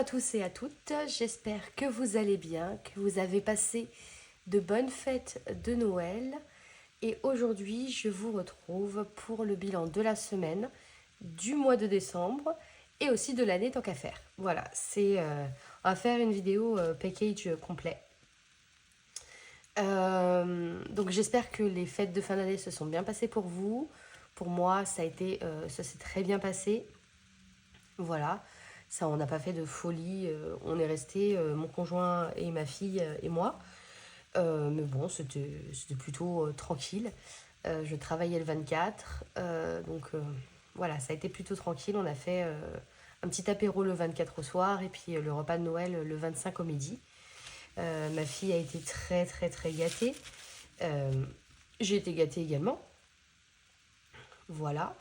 à tous et à toutes, j'espère que vous allez bien, que vous avez passé de bonnes fêtes de Noël. Et aujourd'hui, je vous retrouve pour le bilan de la semaine, du mois de décembre et aussi de l'année tant qu'à faire. Voilà, on va faire une vidéo package complet. Donc j'espère que les fêtes de fin d'année se sont bien passées pour vous. Pour moi, ça s'est très bien passé. Voilà, ça, on n'a pas fait de folie. On est resté, mon conjoint et ma fille et moi. Mais bon, c'était plutôt tranquille. Je travaillais le 24. Voilà, ça a été plutôt tranquille. On a fait un petit apéro le 24 au soir et puis le repas de Noël le 25 au midi. Ma fille a été très très très gâtée. Euh, j'ai été gâtée également. Voilà.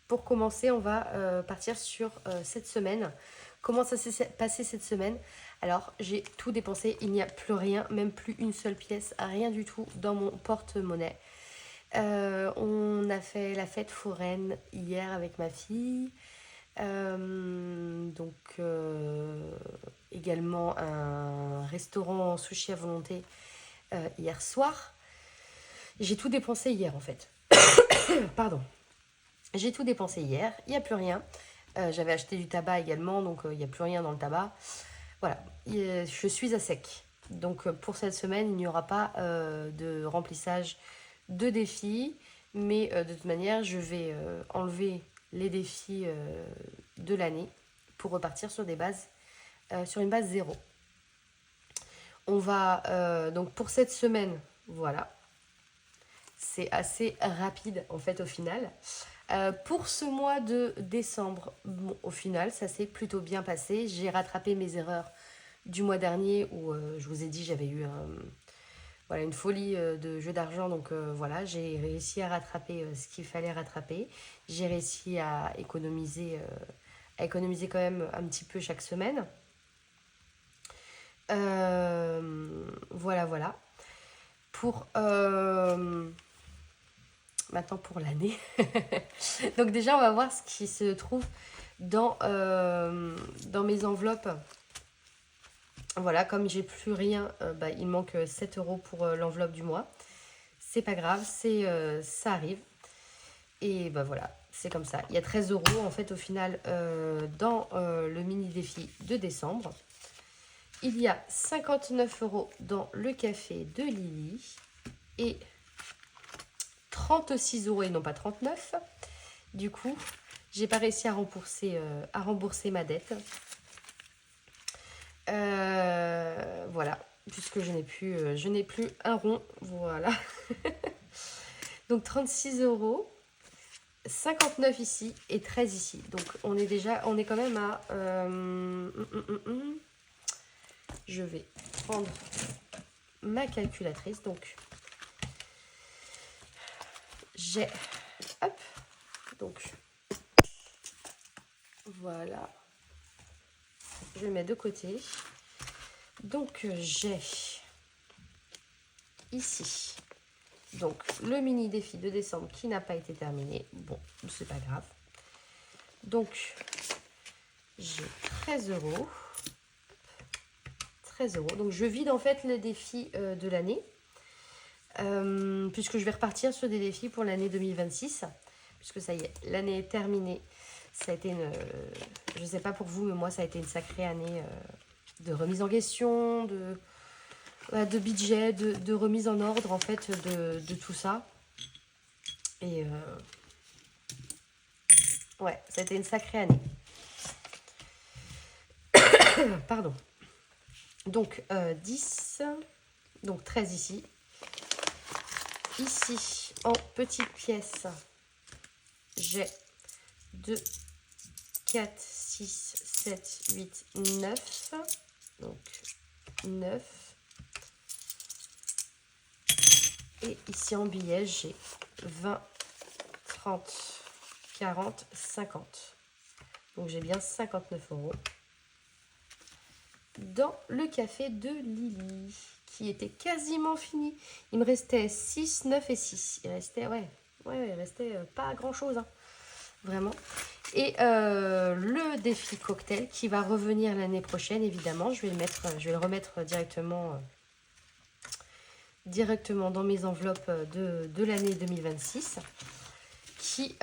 Pour commencer, on va partir sur cette semaine. Comment ça s'est passé cette semaine? Alors, j'ai tout dépensé. Il n'y a plus rien, même plus une seule pièce, rien du tout dans mon porte-monnaie. On a fait la fête foraine hier avec ma fille. Également un restaurant sushi à volonté hier soir. J'ai tout dépensé hier en fait. Pardon. J'ai tout dépensé hier, il n'y a plus rien. J'avais acheté du tabac également, donc il n'y a plus rien dans le tabac. Voilà, je suis à sec. Donc pour cette semaine, il n'y aura pas de remplissage de défis. Mais de toute manière, je vais enlever les défis de l'année pour repartir sur sur une base zéro. On va donc pour cette semaine, voilà. C'est assez rapide en fait au final. Pour ce mois de décembre, bon, au final, ça s'est plutôt bien passé. J'ai rattrapé mes erreurs du mois dernier où je vous ai dit j'avais eu une folie de jeu d'argent. Donc voilà, j'ai réussi à rattraper ce qu'il fallait rattraper. J'ai réussi à économiser quand même un petit peu chaque semaine. Voilà. Pour maintenant pour l'année. Donc déjà, on va voir ce qui se trouve dans mes enveloppes. Voilà, comme j'ai plus rien, il manque 7 euros pour l'enveloppe du mois. C'est pas grave, ça arrive. Et voilà, c'est comme ça. Il y a 13 euros en fait au final dans le mini défi de décembre. Il y a 59 euros dans le café de Lily. Et 36 euros et non pas 39. Du coup, j'ai pas réussi à rembourser ma dette. Voilà, puisque je n'ai plus un rond. Voilà. Donc 36 euros, 59 ici et 13 ici. Donc on est quand même à... Je vais prendre ma calculatrice. Donc j'ai... Hop. Donc voilà. Je mets de côté. Donc j'ai ici donc le mini défi de décembre qui n'a pas été terminé. Bon, c'est pas grave. Donc j'ai 13 euros. 13 euros. Donc je vide en fait le défi de l'année. Puisque je vais repartir sur des défis pour l'année 2026. Puisque ça y est, l'année est terminée. Ça a été je sais pas pour vous, mais moi ça a été une sacrée année de remise en question, de budget, de remise en ordre en fait de tout ça. Et ouais, ça a été une sacrée année. Pardon. Donc 10, donc 13 ici. Ici, en petites pièces, j'ai 2, 4, 6, 7, 8, 9. Donc 9. Et ici en billets, j'ai 20, 30, 40, 50. Donc j'ai bien 59 euros dans le café de Lily, qui était quasiment fini. Il me restait 6, 9 et 6. Il restait, il restait pas grand chose. Hein. vraiment. Et le défi cocktail qui va revenir l'année prochaine, évidemment. Je vais le remettre directement dans mes enveloppes de l'année 2026. Qui,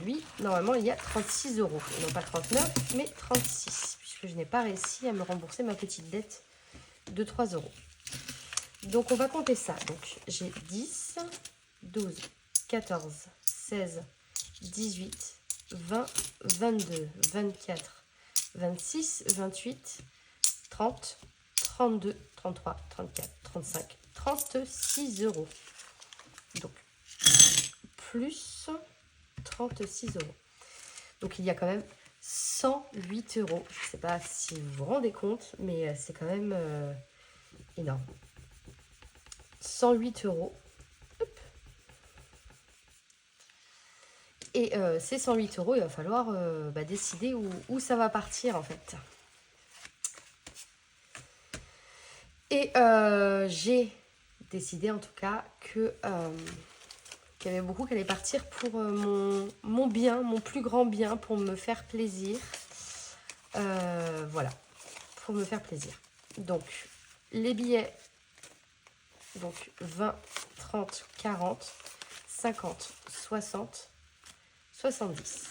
lui, normalement, il y a 36 euros. Non pas 39, mais 36. Puisque je n'ai pas réussi à me rembourser ma petite dette de 3 euros. Donc, on va compter ça. Donc, j'ai 10, 12, 14, 16, 18, 20, 22, 24, 26, 28, 30, 32, 33, 34, 35, 36 euros. Donc, plus 36 euros. Donc, il y a quand même 108 euros. Je ne sais pas si vous vous rendez compte, mais c'est quand même énorme. 108 euros. Hop. Et ces 108 euros, il va falloir décider où ça va partir en fait. Et j'ai décidé en tout cas que qu'il y avait beaucoup qui allait partir pour mon bien, mon plus grand bien, pour me faire plaisir. Voilà, pour me faire plaisir. Donc, les billets, donc 20, 30, 40, 50, 60, 70.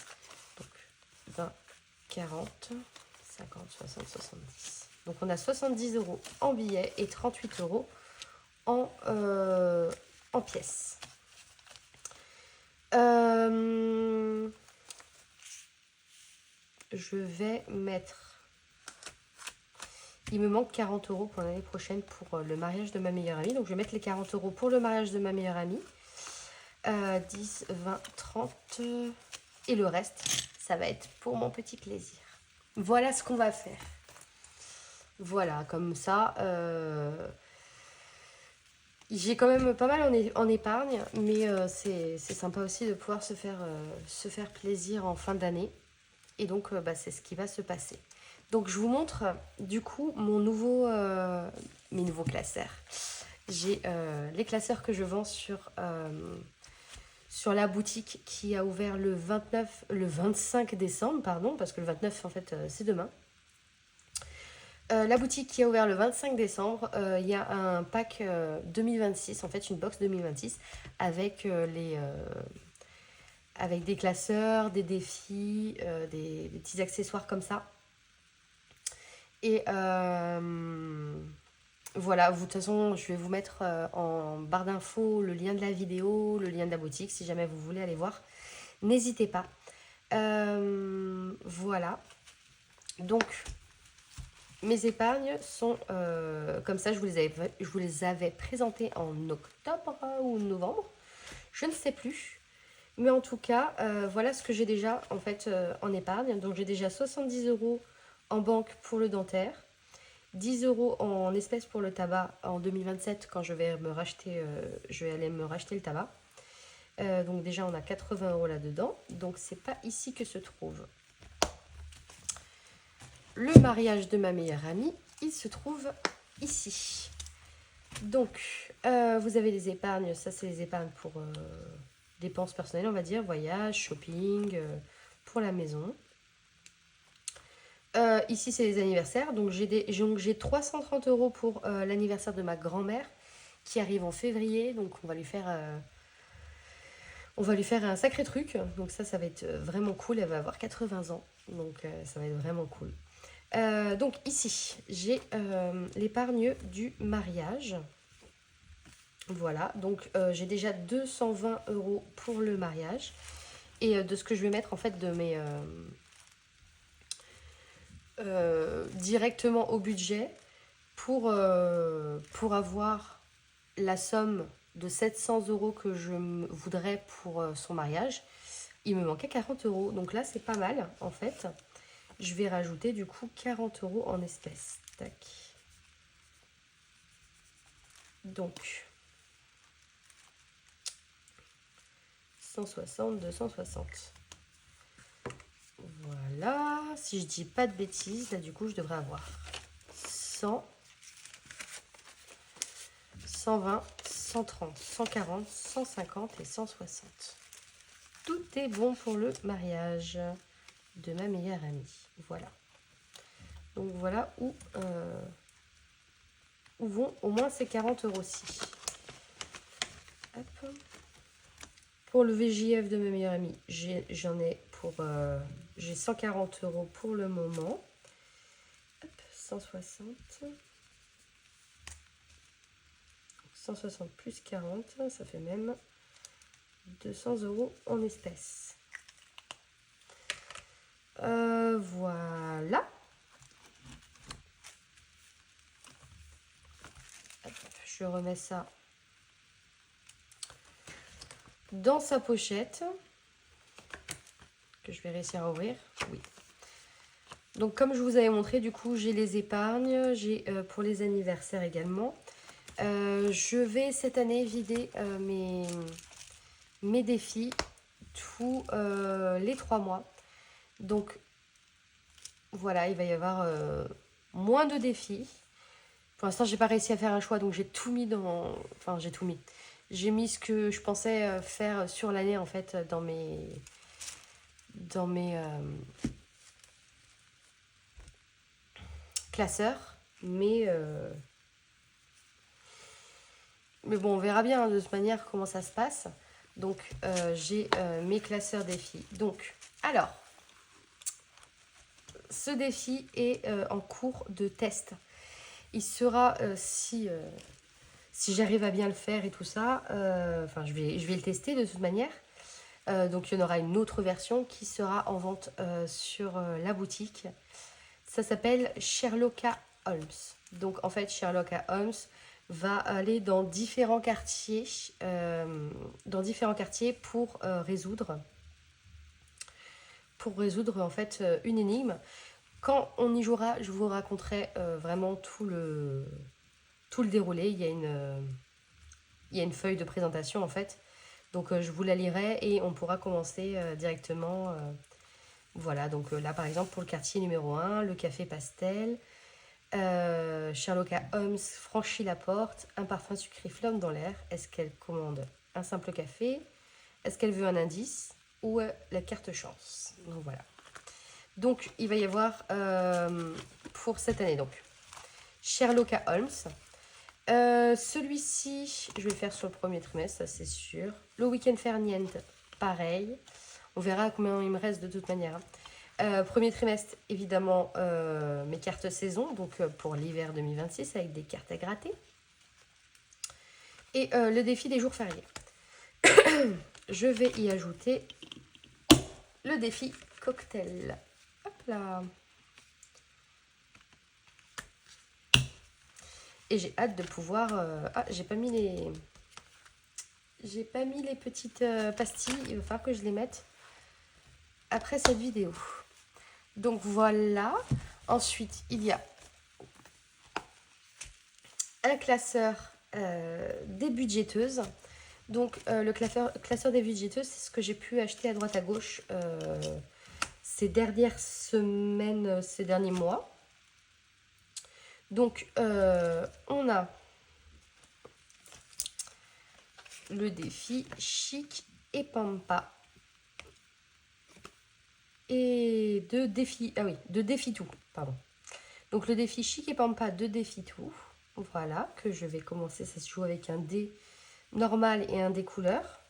Donc, 20, 40, 50, 60, 70. Donc, on a 70 euros en billets et 38 euros en pièces. Je vais mettre... Il me manque 40 euros pour l'année prochaine pour le mariage de ma meilleure amie. Donc, je vais mettre les 40 euros pour le mariage de ma meilleure amie. 10, 20, 30. Et le reste, ça va être pour mon petit plaisir. Voilà ce qu'on va faire. Voilà, comme ça... J'ai quand même pas mal en épargne, mais c'est sympa aussi de pouvoir se faire plaisir en fin d'année. Et donc, c'est ce qui va se passer. Donc, je vous montre du coup mes nouveaux classeurs. J'ai les classeurs que je vends sur la boutique qui a ouvert le 25 décembre, pardon, parce que le 29, en fait, c'est demain. La boutique qui a ouvert le 25 décembre, il y a un pack 2026, en fait une box 2026 avec avec des classeurs, des défis, des petits accessoires comme ça. Et voilà, de toute façon, je vais vous mettre en barre d'infos le lien de la vidéo, le lien de la boutique, si jamais vous voulez aller voir. N'hésitez pas. Voilà. Donc... Mes épargnes sont comme ça, je vous les avais présentées en octobre ou novembre, je ne sais plus. Mais en tout cas, voilà ce que j'ai déjà en fait en épargne. Donc j'ai déjà 70 euros en banque pour le dentaire, 10 euros en espèces pour le tabac en 2027 quand je vais aller me racheter le tabac. Donc déjà on a 80 euros là-dedans. Donc c'est pas ici que se trouve le mariage de ma meilleure amie, il se trouve ici. Donc, vous avez les épargnes. Ça, c'est les épargnes pour dépenses personnelles, on va dire. Voyage, shopping, pour la maison. Ici, c'est les anniversaires. Donc, j'ai 330 euros pour l'anniversaire de ma grand-mère qui arrive en février. Donc, on va lui faire un sacré truc. Donc, ça va être vraiment cool. Elle va avoir 80 ans. Donc, ça va être vraiment cool. Donc ici, j'ai l'épargne du mariage. Voilà, donc j'ai déjà 220 euros pour le mariage. Et de ce que je vais mettre en fait de mes... directement au budget pour avoir la somme de 700 euros que je voudrais pour son mariage. Il me manquait 40 euros. Donc là, c'est pas mal en fait. Je vais rajouter du coup 40 euros en espèces. Tac. Donc, 160, 260. Voilà. Si je dis pas de bêtises, là du coup, je devrais avoir 100, 120, 130, 140, 150 et 160. tout est bon pour le mariage de ma meilleure amie. Voilà. Donc voilà où vont au moins ces 40 €-ci. Hop. Pour le VJF de ma meilleure amie, j'en ai pour... j'ai 140 € pour le moment. Hop, 160. 160 plus 40, ça fait même 200 € en espèces. Voilà. Hop, je remets ça dans sa pochette que je vais réussir à ouvrir. Oui. Donc comme je vous avais montré, du coup j'ai les épargnes, j'ai pour les anniversaires également. Je vais cette année vider mes défis tous les 3 mois. Donc voilà, il va y avoir moins de défis. Pour l'instant, j'ai pas réussi à faire un choix, donc j'ai tout mis dans... Enfin, j'ai tout mis. J'ai mis ce que je pensais faire sur l'année, en fait, dans mes classeurs. Mais bon, on verra bien, hein, de toute manière, comment ça se passe. Donc, j'ai mes classeurs défis. Donc, alors, ce défi est en cours de test. Il sera, si j'arrive à bien le faire et tout ça, enfin je vais le tester de toute manière. Donc il y en aura une autre version qui sera en vente sur la boutique. Ça s'appelle Sherlock Holmes. Donc en fait Sherlock Holmes va aller dans différents quartiers, pour résoudre en fait une énigme. Quand on y jouera, je vous raconterai vraiment tout le déroulé. Il y a une feuille de présentation en fait. Donc je vous la lirai et on pourra commencer directement. Voilà, donc là par exemple pour le quartier numéro 1, le café pastel. Sherlock Holmes franchit la porte, un parfum sucré flotte dans l'air. Est-ce qu'elle commande un simple café? Est-ce qu'elle veut un indice ou la carte chance? Donc voilà. Donc il va y avoir pour cette année donc Sherlock Holmes. Celui-ci, je vais le faire sur le premier trimestre, ça c'est sûr. Le week-end ferniente, pareil. On verra combien il me reste de toute manière. Premier trimestre, évidemment, mes cartes saison, donc pour l'hiver 2026, avec des cartes à gratter. Et le défi des jours fériés. Je vais y ajouter le défi cocktail. Hop là. Et j'ai hâte de pouvoir... Ah, j'ai pas mis les petites pastilles. Il va falloir que je les mette après cette vidéo. Donc voilà. Ensuite, il y a un classeur des budgéteuses. Donc le classeur des budgéteuses, c'est ce que j'ai pu acheter à droite à gauche ces dernières semaines, ces derniers mois. Donc on a le défi Chic et Pampa. Et de défi tout, pardon. Donc le défi Chic et Pampa de défi tout. Voilà, que je vais commencer. Ça se joue avec un dé normal et un dé couleur.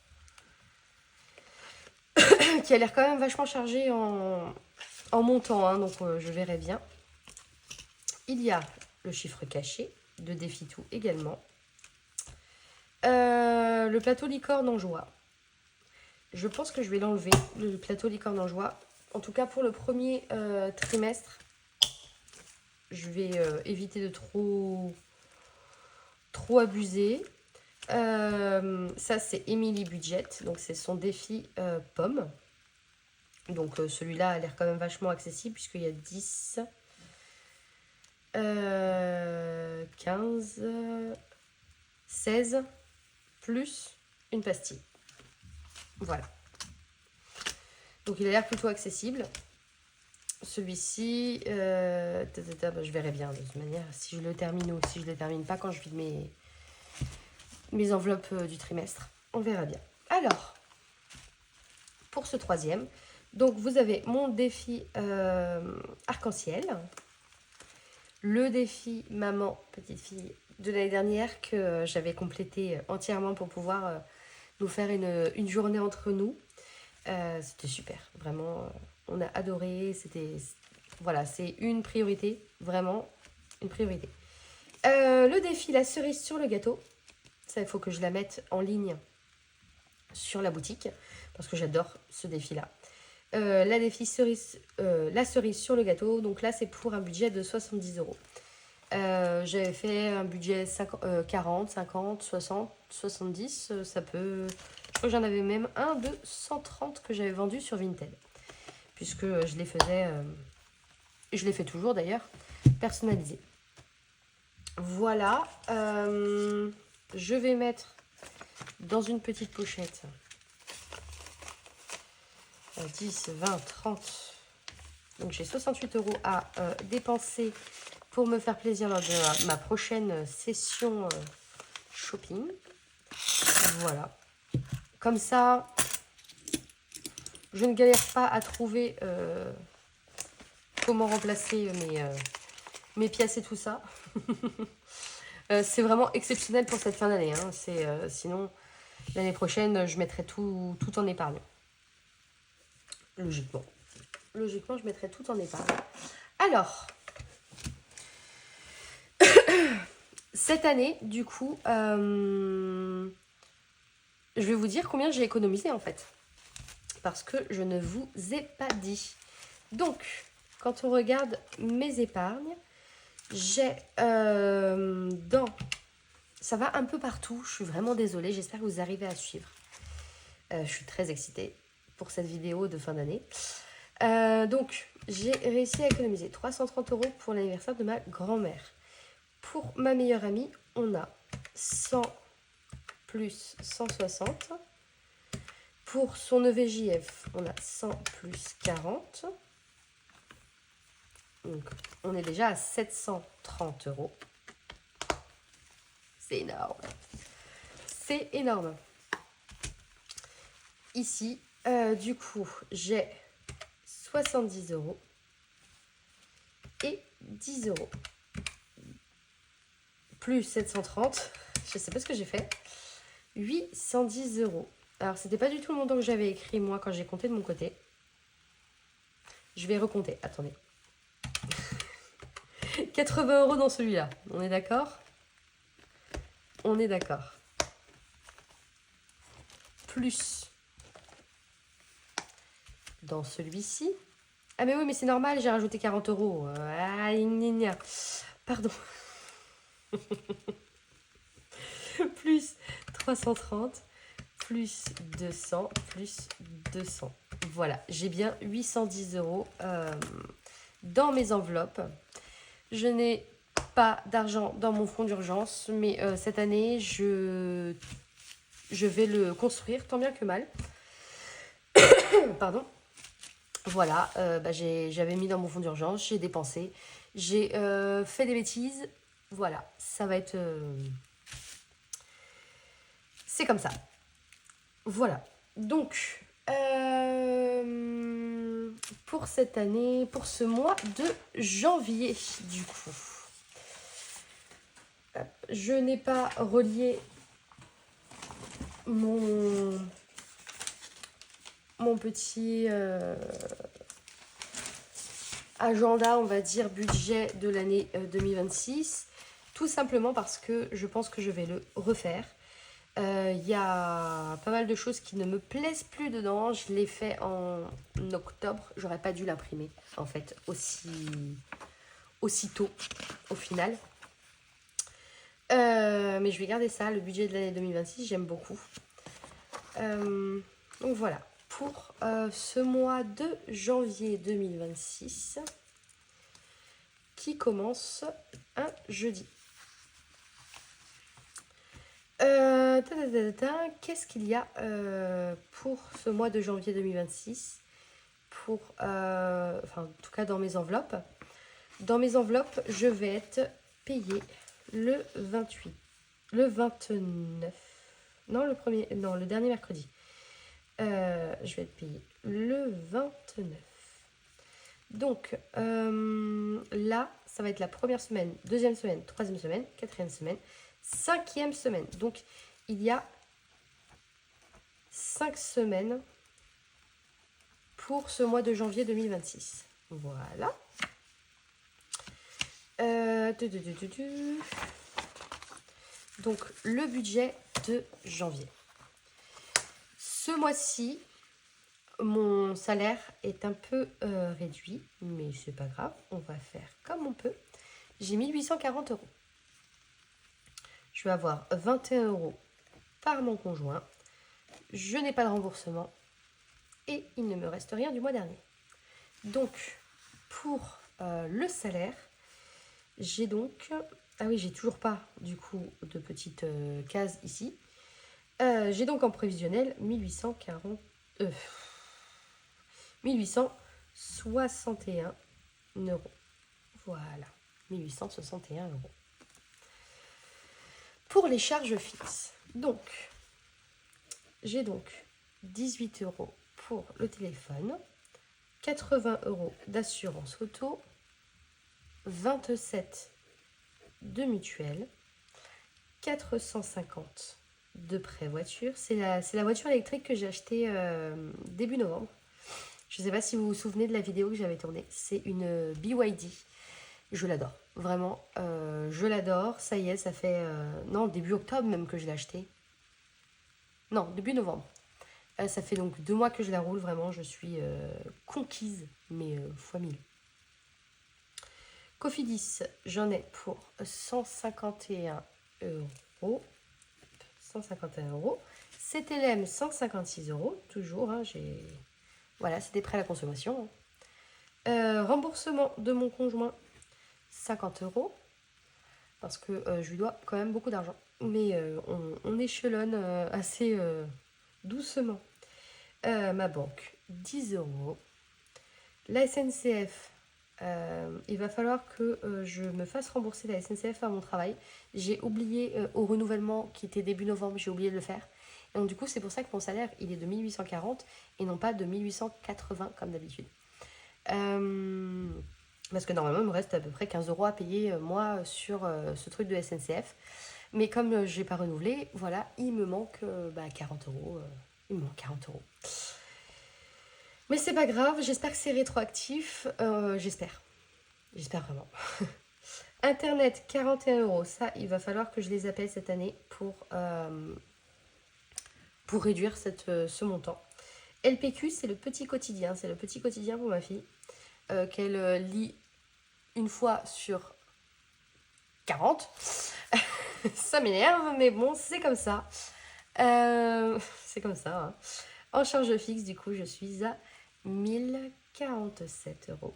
Qui a l'air quand même vachement chargé en montant, hein, donc je verrai bien. Il y a le chiffre caché de défi tout également. Le plateau licorne en joie. Je pense que je vais l'enlever, le plateau licorne en joie. En tout cas pour le premier trimestre, je vais éviter de trop abuser. Ça c'est Emily Budget, donc c'est son défi pomme. Donc celui-là a l'air quand même vachement accessible puisqu'il y a 10, 15, 16 plus une pastille. Voilà. Donc il a l'air plutôt accessible. Celui-ci, je verrai bien de toute manière si je le termine ou si je le termine pas quand je vide mes enveloppes du trimestre. On verra bien. Alors, pour ce troisième. Donc, vous avez mon défi arc-en-ciel, le défi maman, petite fille de l'année dernière que j'avais complété entièrement pour pouvoir nous faire une journée entre nous. C'était super, vraiment, on a adoré, voilà, c'est une priorité, vraiment une priorité. Le défi la cerise sur le gâteau, ça il faut que je la mette en ligne sur la boutique parce que j'adore ce défi-là. La cerise sur le gâteau, donc là c'est pour un budget de 70 euros. J'avais fait un budget 40, 50, 60, 70, ça peut... Je crois que j'en avais même un de 130 que j'avais vendu sur Vinted. Puisque je les faisais, et je les fais toujours d'ailleurs, personnalisés. Voilà, je vais mettre dans une petite pochette 10, 20, 30. Donc j'ai 68 euros à dépenser pour me faire plaisir lors de ma prochaine session shopping. Voilà. Comme ça, je ne galère pas à trouver comment remplacer mes pièces et tout ça. C'est vraiment exceptionnel pour cette fin d'année. Hein. Sinon, l'année prochaine, je mettrai tout en épargne. Logiquement. Logiquement, je mettrai tout en épargne. Alors, cette année, du coup, je vais vous dire combien j'ai économisé en fait. Parce que je ne vous ai pas dit. Donc, quand on regarde mes épargnes, j'ai ça va un peu partout. Je suis vraiment désolée. J'espère que vous arrivez à suivre. Je suis très excitée pour cette vidéo de fin d'année. Donc, j'ai réussi à économiser 330 euros pour l'anniversaire de ma grand-mère. Pour ma meilleure amie, on a 100 plus 160. Pour son EVJF, on a 100 plus 40. Donc, on est déjà à 730 euros. C'est énorme. C'est énorme. Ici, du coup, j'ai 70 euros et 10 euros. Plus 730, je ne sais pas ce que j'ai fait. 810 euros. Alors, c'était pas du tout le montant que j'avais écrit, moi, quand j'ai compté de mon côté. Je vais recompter. Attendez. 80 euros dans celui-là. On est d'accord? On est d'accord. Plus dans celui-ci. Ah, mais oui, mais c'est normal, j'ai rajouté 40 euros. Pardon. Plus 330. Plus 200, plus 200. Voilà, j'ai bien 810 euros dans mes enveloppes. Je n'ai pas d'argent dans mon fonds d'urgence, mais cette année, je vais le construire, tant bien que mal. Pardon. Voilà, j'avais mis dans mon fonds d'urgence, j'ai dépensé, j'ai fait des bêtises. Voilà, ça va être... C'est comme ça. Voilà, donc, pour cette année, pour ce mois de janvier, du coup, je n'ai pas relié mon petit agenda, on va dire, budget de l'année 2026, tout simplement parce que je pense que je vais le refaire. Y a pas mal de choses qui ne me plaisent plus dedans. Je l'ai fait en octobre. J'aurais pas dû l'imprimer, en fait, aussitôt, au final. Mais je vais garder ça. Le budget de l'année 2026, j'aime beaucoup. Donc voilà. Pour ce mois de janvier 2026, qui commence un jeudi. Qu'est-ce qu'il y a pour ce mois de janvier 2026 pour, enfin, en tout cas dans mes enveloppes. Dans mes enveloppes, je vais être payée le 28, le 29, non, le dernier mercredi. Je vais être payée le 29. Donc là, ça va être la première semaine, deuxième semaine, troisième semaine, quatrième semaine, cinquième semaine. Donc il y a 5 semaines pour ce mois de janvier 2026. Voilà. Donc le budget de janvier. Ce mois-ci, mon salaire est un peu réduit, mais c'est pas grave, on va faire comme on peut. J'ai 1840 euros. Je vais avoir 21 euros par mon conjoint. Je n'ai pas de remboursement et il ne me reste rien du mois dernier. Donc, pour le salaire, j'ai donc... Ah oui, j'ai toujours pas du coup de petite case ici. J'ai donc en prévisionnel 1861 euros. Voilà, 1861 euros. Pour les charges fixes, donc, j'ai donc 18 euros pour le téléphone, 80 euros d'assurance auto, 27 de mutuelle, 450 de prêt voiture. C'est la voiture électrique que j'ai achetée début novembre. Je ne sais pas si vous vous souvenez de la vidéo que j'avais tournée. C'est une BYD. Je l'adore. Vraiment, je l'adore. Ça y est, ça fait... non, début octobre même que je l'ai achetée. Non, début novembre. Ça fait donc 2 mois que je la roule. Vraiment, je suis conquise, mais fois 1000. Cofidis, j'en ai pour 151 euros. 151 euros. CTLM, 156 euros. Toujours, hein, j'ai... Voilà, c'est des prêts à la consommation. Remboursement de mon conjoint, 50 euros. Parce que je lui dois quand même beaucoup d'argent. Mais on échelonne assez doucement. Ma banque, 10 euros. La SNCF, il va falloir que je me fasse rembourser la SNCF à mon travail. J'ai oublié au renouvellement qui était début novembre, j'ai oublié de le faire. Et donc du coup, c'est pour ça que mon salaire, il est de 1840 et non pas de 1880 comme d'habitude. Parce que normalement, il me reste à peu près 15 euros à payer moi sur ce truc de SNCF. Mais comme je n'ai pas renouvelé, voilà, il me manque 40 euros. Il me manque 40 euros. Mais c'est pas grave, j'espère que c'est rétroactif. J'espère vraiment. Internet, 41 euros. Ça, il va falloir que je les appelle cette année pour réduire ce montant. LPQ, c'est le petit quotidien. C'est le petit quotidien pour ma fille qu'elle lit une fois sur 40. Ça m'énerve, mais bon, c'est comme ça. C'est comme ça. Hein. En charge fixe, du coup, je suis à 1047 euros.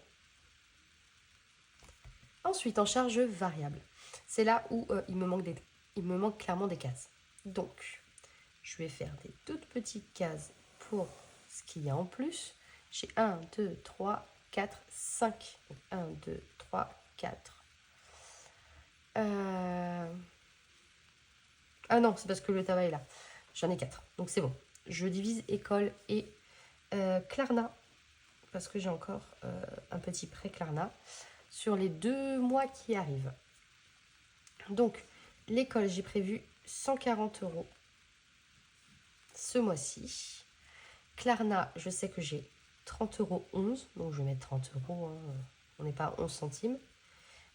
Ensuite, en charge variable, c'est là où il me manque clairement des cases. Donc, je vais faire des toutes petites cases pour ce qu'il y a en plus. J'ai 1, 2, 3, 4, 5. 1, 2, 3, 4. Ah non, c'est parce que le tabac est là. J'en ai 4, donc c'est bon. Je divise école et Klarna, parce que j'ai encore un petit prêt Klarna sur les 2 mois qui arrivent. Donc, l'école, j'ai prévu 140 euros ce mois-ci. Klarna, je sais que j'ai 30 euros 11, donc je vais mettre 30 euros, hein, on n'est pas à 11 centimes.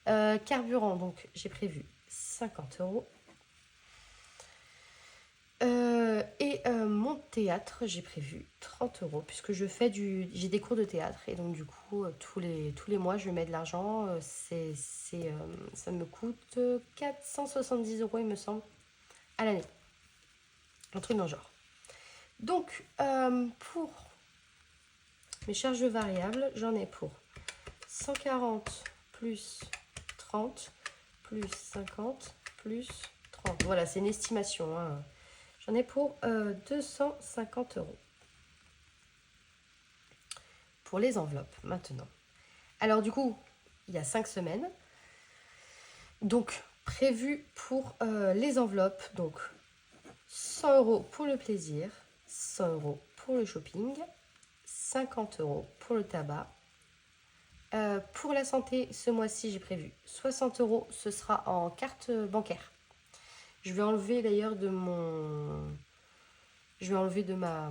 Carburant, donc j'ai prévu 50 euros. Et mon théâtre, j'ai prévu 30 euros puisque j'ai des cours de théâtre et donc du coup tous les mois je mets de l'argent. Ça me coûte 470 euros il me semble à l'année, un truc dans le genre. Donc pour mes charges variables, j'en ai pour 140 plus 30 plus 50 plus 30. Voilà, c'est une estimation, hein. J'en ai pour 250 euros. Pour les enveloppes, maintenant. Alors du coup, il y a 5 semaines. Donc, prévu pour les enveloppes. Donc, 100 euros pour le plaisir. 100 euros pour le shopping, 50 € pour le tabac. Pour la santé, ce mois-ci, j'ai prévu 60 €, ce sera en carte bancaire. Je vais enlever d'ailleurs de mon... Je vais enlever de ma...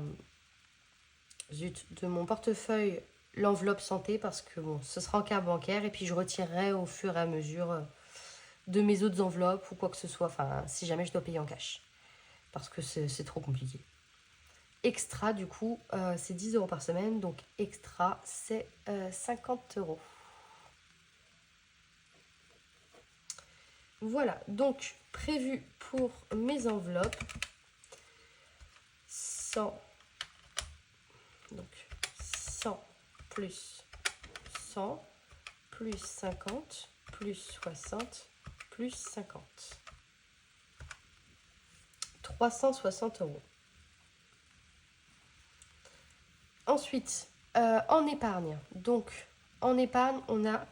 Zut, de mon portefeuille l'enveloppe santé parce que bon, ce sera en carte bancaire et puis je retirerai au fur et à mesure de mes autres enveloppes ou quoi que ce soit, enfin si jamais je dois payer en cash parce que c'est trop compliqué. Extra du coup c'est 10 € par semaine, donc extra c'est 50 €. Voilà, donc prévu pour mes enveloppes 100, donc 100 plus 100 plus 50 plus 60 plus 50. 360 €. Ensuite, en épargne. Donc, en épargne, on a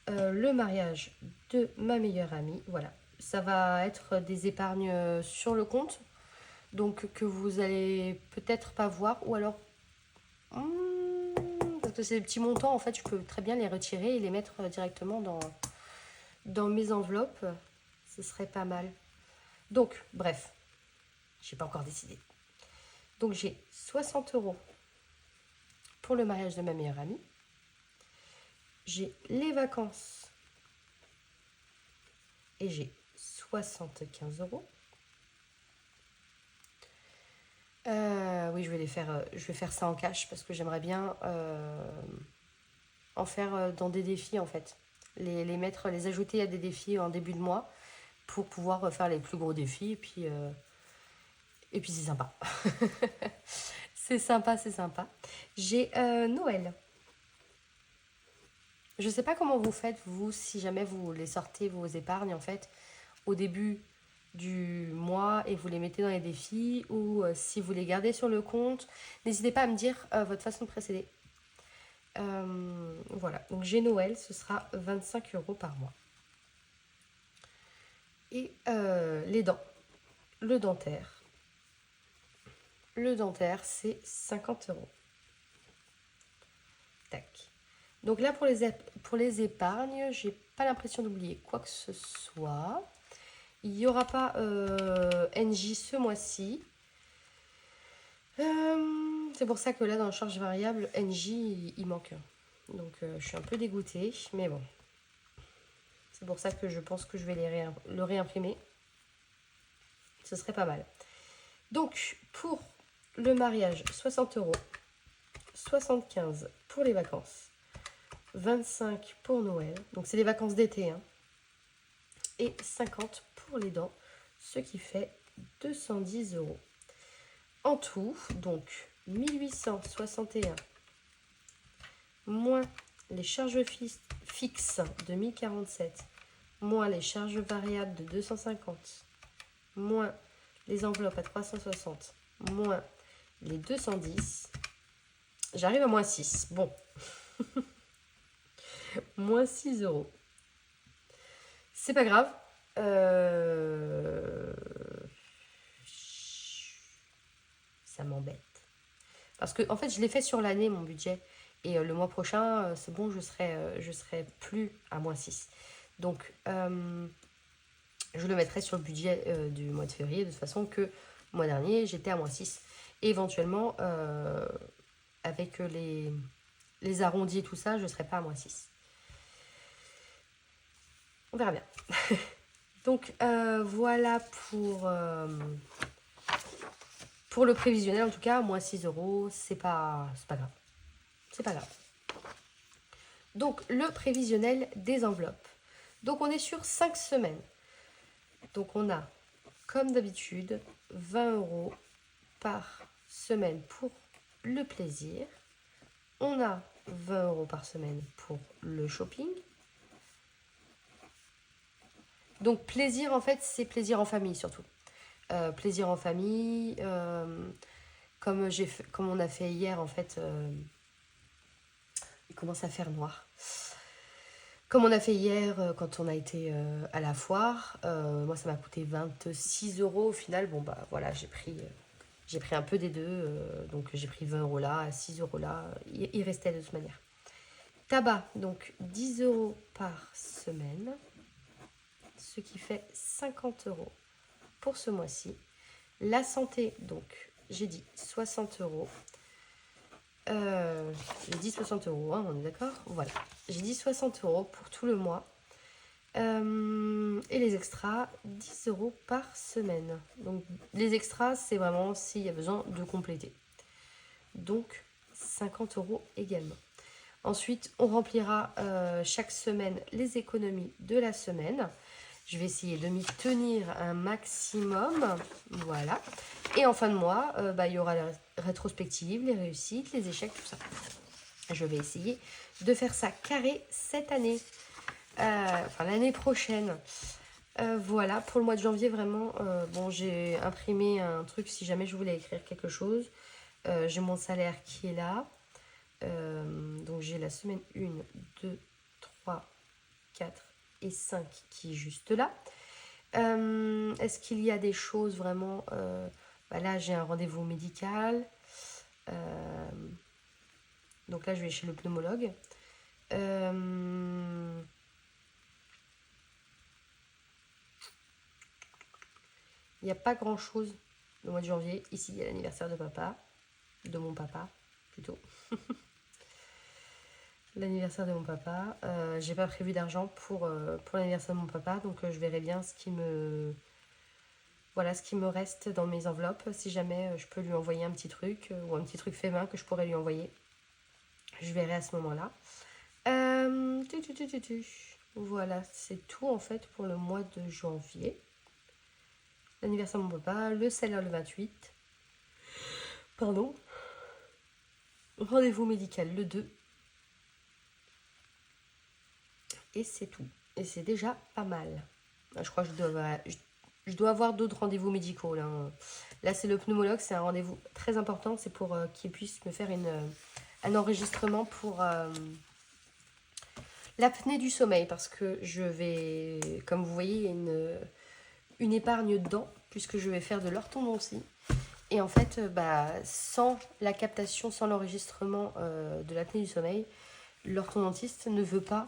le mariage de ma meilleure amie. Voilà, ça va être des épargnes sur le compte. Donc, que vous allez peut-être pas voir. Ou alors, parce que c'est des petits montants, en fait, je peux très bien les retirer et les mettre directement dans mes enveloppes. Ce serait pas mal. Donc, bref, j'ai pas encore décidé. Donc, j'ai 60 € pour le mariage de ma meilleure amie. J'ai les vacances et j'ai 75 €. Oui, je vais faire ça en cash parce que j'aimerais bien en faire dans des défis en fait. Les mettre, les ajouter à des défis en début de mois pour pouvoir faire les plus gros défis et puis c'est sympa. C'est sympa, c'est sympa. J'ai Noël. Je sais pas comment vous faites, vous, si jamais vous les sortez, vos épargnes, en fait, au début du mois et vous les mettez dans les défis ou si vous les gardez sur le compte. N'hésitez pas à me dire votre façon de procéder. Voilà, donc j'ai Noël, ce sera 25 € par mois. Et les dents, le dentaire. Le dentaire, c'est 50 €. Tac. Donc là, pour les épargnes, j'ai pas l'impression d'oublier quoi que ce soit. Il n'y aura pas NJ ce mois-ci. C'est pour ça que là, dans la charge variable, NJ, il manque. Donc, je suis un peu dégoûtée, mais bon. C'est pour ça que je pense que je vais le réimprimer. Ce serait pas mal. Donc, pour le mariage, 60 €. 75 pour les vacances. 25 pour Noël. Donc, c'est les vacances d'été. Hein. Et 50 pour les dents. Ce qui fait 210 €. En tout, donc 1861 moins les charges fixes de 1047, moins les charges variables de 250, moins les enveloppes à 360, moins les 210. J'arrive à moins 6. Bon. Moins 6 €. C'est pas grave. Ça m'embête. Parce que en fait, je l'ai fait sur l'année, mon budget. Et le mois prochain, c'est bon, je serai plus à moins 6. Donc, je le mettrai sur le budget du mois de février, de toute façon que le mois dernier, j'étais à moins 6. Et éventuellement, avec les arrondis et tout ça, je ne serai pas à moins 6. On verra bien. Donc, voilà pour le prévisionnel, en tout cas, moins 6 €, c'est pas grave. C'est pas grave. Donc, le prévisionnel des enveloppes. Donc, on est sur 5 semaines. Donc, on a, comme d'habitude, 20 € par semaine pour le plaisir. On a 20 € par semaine pour le shopping. Donc, plaisir, en fait, c'est plaisir en famille, surtout. Plaisir en famille, comme on a fait hier, en fait... il commence à faire noir. Comme on a fait hier quand on a été à la foire, moi ça m'a coûté 26 € au final. Bon bah voilà, j'ai pris J'ai pris un peu des deux, donc j'ai pris 20 € là, 6 € là, il restait de toute manière. Tabac, donc 10 € par semaine, ce qui fait 50 € pour ce mois-ci. La santé, donc j'ai dit 60 €. J'ai dit 60 €, hein, on est d'accord? Voilà, j'ai dit 60 € pour tout le mois. Et les extras, 10 € par semaine. Donc les extras, c'est vraiment s'il y a besoin de compléter. Donc 50 € également. Ensuite, on remplira chaque semaine les économies de la semaine. Je vais essayer de m'y tenir un maximum. Voilà. Et en fin de mois, il y aura la rétrospective, les réussites, les échecs, tout ça. Je vais essayer de faire ça carré cette année. Enfin, l'année prochaine. Voilà, pour le mois de janvier, vraiment, bon, j'ai imprimé un truc si jamais je voulais écrire quelque chose. J'ai mon salaire qui est là. Donc, j'ai la semaine 1, 2, 3, 4 et 5 qui est juste là. Est-ce qu'il y a des choses vraiment... là, j'ai un rendez-vous médical. Donc là, je vais chez le pneumologue. Il n'y a pas grand-chose le mois de janvier. Ici, il y a l'anniversaire de papa. De mon papa, plutôt. L'anniversaire de mon papa. J'ai pas prévu d'argent pour l'anniversaire de mon papa. Donc, je verrai bien ce qui me... Voilà, ce qui me reste dans mes enveloppes. Si jamais je peux lui envoyer un petit truc ou un petit truc fait main que je pourrais lui envoyer. Je verrai à ce moment-là. Voilà, c'est tout en fait pour le mois de janvier. L'anniversaire de mon papa, le salaire le 28. Pardon. Rendez-vous médical le 2. Et c'est tout. Et c'est déjà pas mal. Je crois que je dois avoir d'autres rendez-vous médicaux. Là c'est le pneumologue, c'est un rendez-vous très important. C'est pour qu'il puisse me faire un enregistrement pour l'apnée du sommeil. Parce que je vais, comme vous voyez, une épargne dedans, puisque je vais faire de l'orthodontie. Et en fait, sans la captation, sans l'enregistrement de l'apnée du sommeil, l'orthodontiste ne veut pas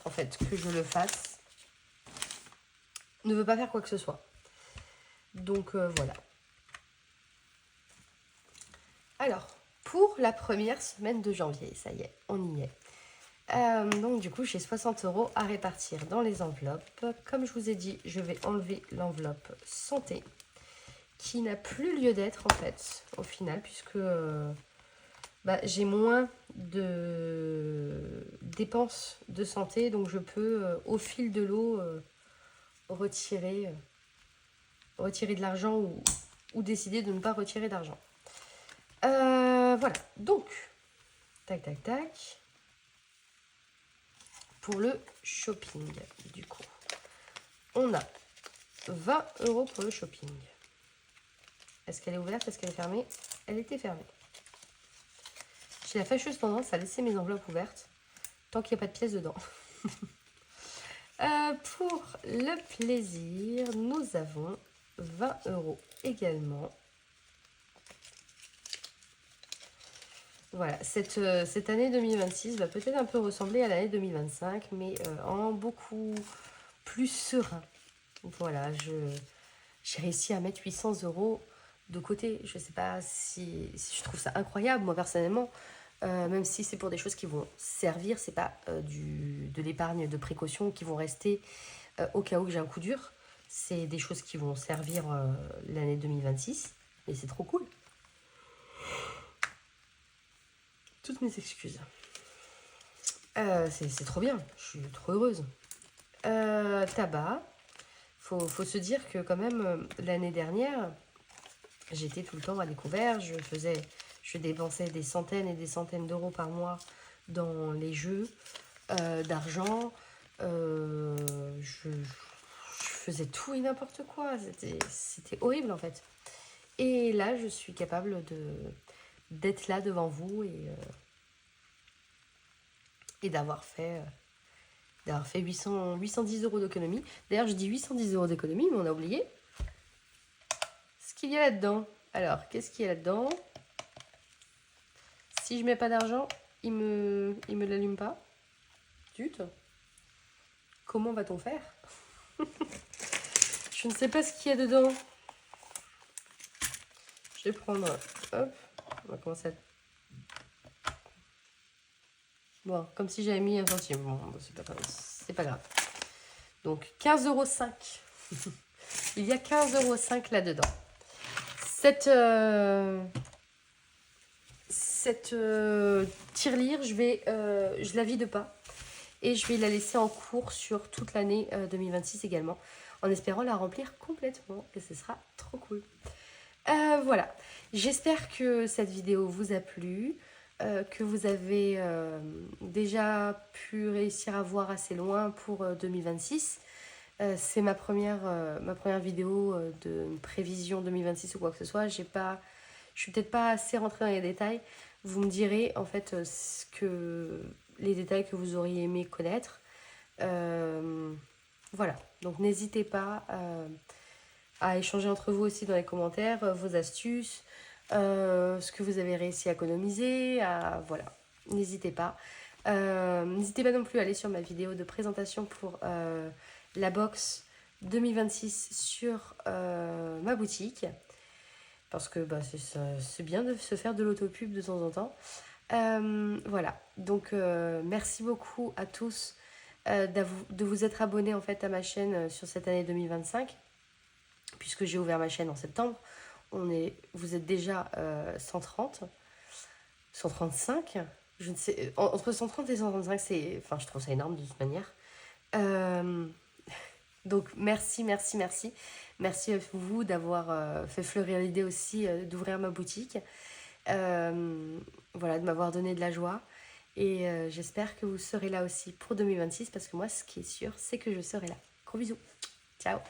en fait que je le fasse, ne veut pas faire quoi que ce soit. Donc voilà. Alors, pour la première semaine de janvier, ça y est, on y est. Donc du coup, j'ai 60 € à répartir dans les enveloppes. Comme je vous ai dit, je vais enlever l'enveloppe santé, qui n'a plus lieu d'être en fait, au final, puisque j'ai moins de dépenses de santé, donc je peux, au fil de l'eau, retirer de l'argent ou décider de ne pas retirer d'argent. Voilà, donc, tac, tac, tac. Pour le shopping, du coup, on a 20 € pour le shopping. Est-ce qu'elle est ouverte? Est-ce qu'elle est fermée? Elle était fermée. J'ai la fâcheuse tendance à laisser mes enveloppes ouvertes tant qu'il n'y a pas de pièces dedans. Pour le plaisir, nous avons 20 € également. Voilà, cette année 2026 va peut-être un peu ressembler à l'année 2025, mais en beaucoup plus serein. Voilà, j'ai réussi à mettre 800 € de côté. Je ne sais pas si je trouve ça incroyable, moi personnellement. Même si c'est pour des choses qui vont servir, c'est pas de l'épargne de précaution qui vont rester au cas où j'ai un coup dur. C'est des choses qui vont servir l'année 2026. Et c'est trop cool. Toutes mes excuses. C'est trop bien. Je suis trop heureuse. Tabac. Faut se dire que quand même, l'année dernière, j'étais tout le temps à découvert. Je dépensais des centaines et des centaines d'euros par mois dans les jeux d'argent. Je faisais tout et n'importe quoi. C'était horrible en fait. Et là, je suis capable d'être là devant vous et d'avoir fait d'avoir fait 810 euros d'économie. D'ailleurs, je dis 810 euros d'économie, mais on a oublié ce qu'il y a là-dedans. Alors, qu'est-ce qu'il y a là-dedans? Si je mets pas d'argent, il me l'allume pas. Zut. Comment va-t-on faire? Je ne sais pas ce qu'il y a dedans. Je vais prendre... Hop. On va commencer à... Bon, comme si j'avais mis un centime. Bon, c'est pas grave. Donc, 15,05 €. Il y a 15,05 € là-dedans. Cette tirelire, je la vide pas. Et je vais la laisser en cours sur toute l'année 2026 également. En espérant la remplir complètement. Et ce sera trop cool. Voilà. J'espère que cette vidéo vous a plu. Que vous avez déjà pu réussir à voir assez loin pour 2026. C'est ma première vidéo de prévision 2026 ou quoi que ce soit. Je suis peut-être pas assez rentrée dans les détails. Vous me direz en fait les détails que vous auriez aimé connaître. Voilà, donc n'hésitez pas à échanger entre vous aussi dans les commentaires vos astuces, ce que vous avez réussi à économiser, voilà, n'hésitez pas. N'hésitez pas non plus à aller sur ma vidéo de présentation pour la box 2026 sur ma boutique. Parce que c'est bien de se faire de l'autopub de temps en temps. Voilà, donc merci beaucoup à tous de vous être abonnés en fait à ma chaîne sur cette année 2025. Puisque j'ai ouvert ma chaîne en septembre. Vous êtes déjà 130, 135, je ne sais, entre 130 et 135, je trouve ça énorme de toute manière. Donc merci à vous d'avoir fait fleurir l'idée aussi d'ouvrir ma boutique, voilà, de m'avoir donné de la joie, et j'espère que vous serez là aussi pour 2026, parce que moi ce qui est sûr c'est que je serai là. Gros bisous, ciao.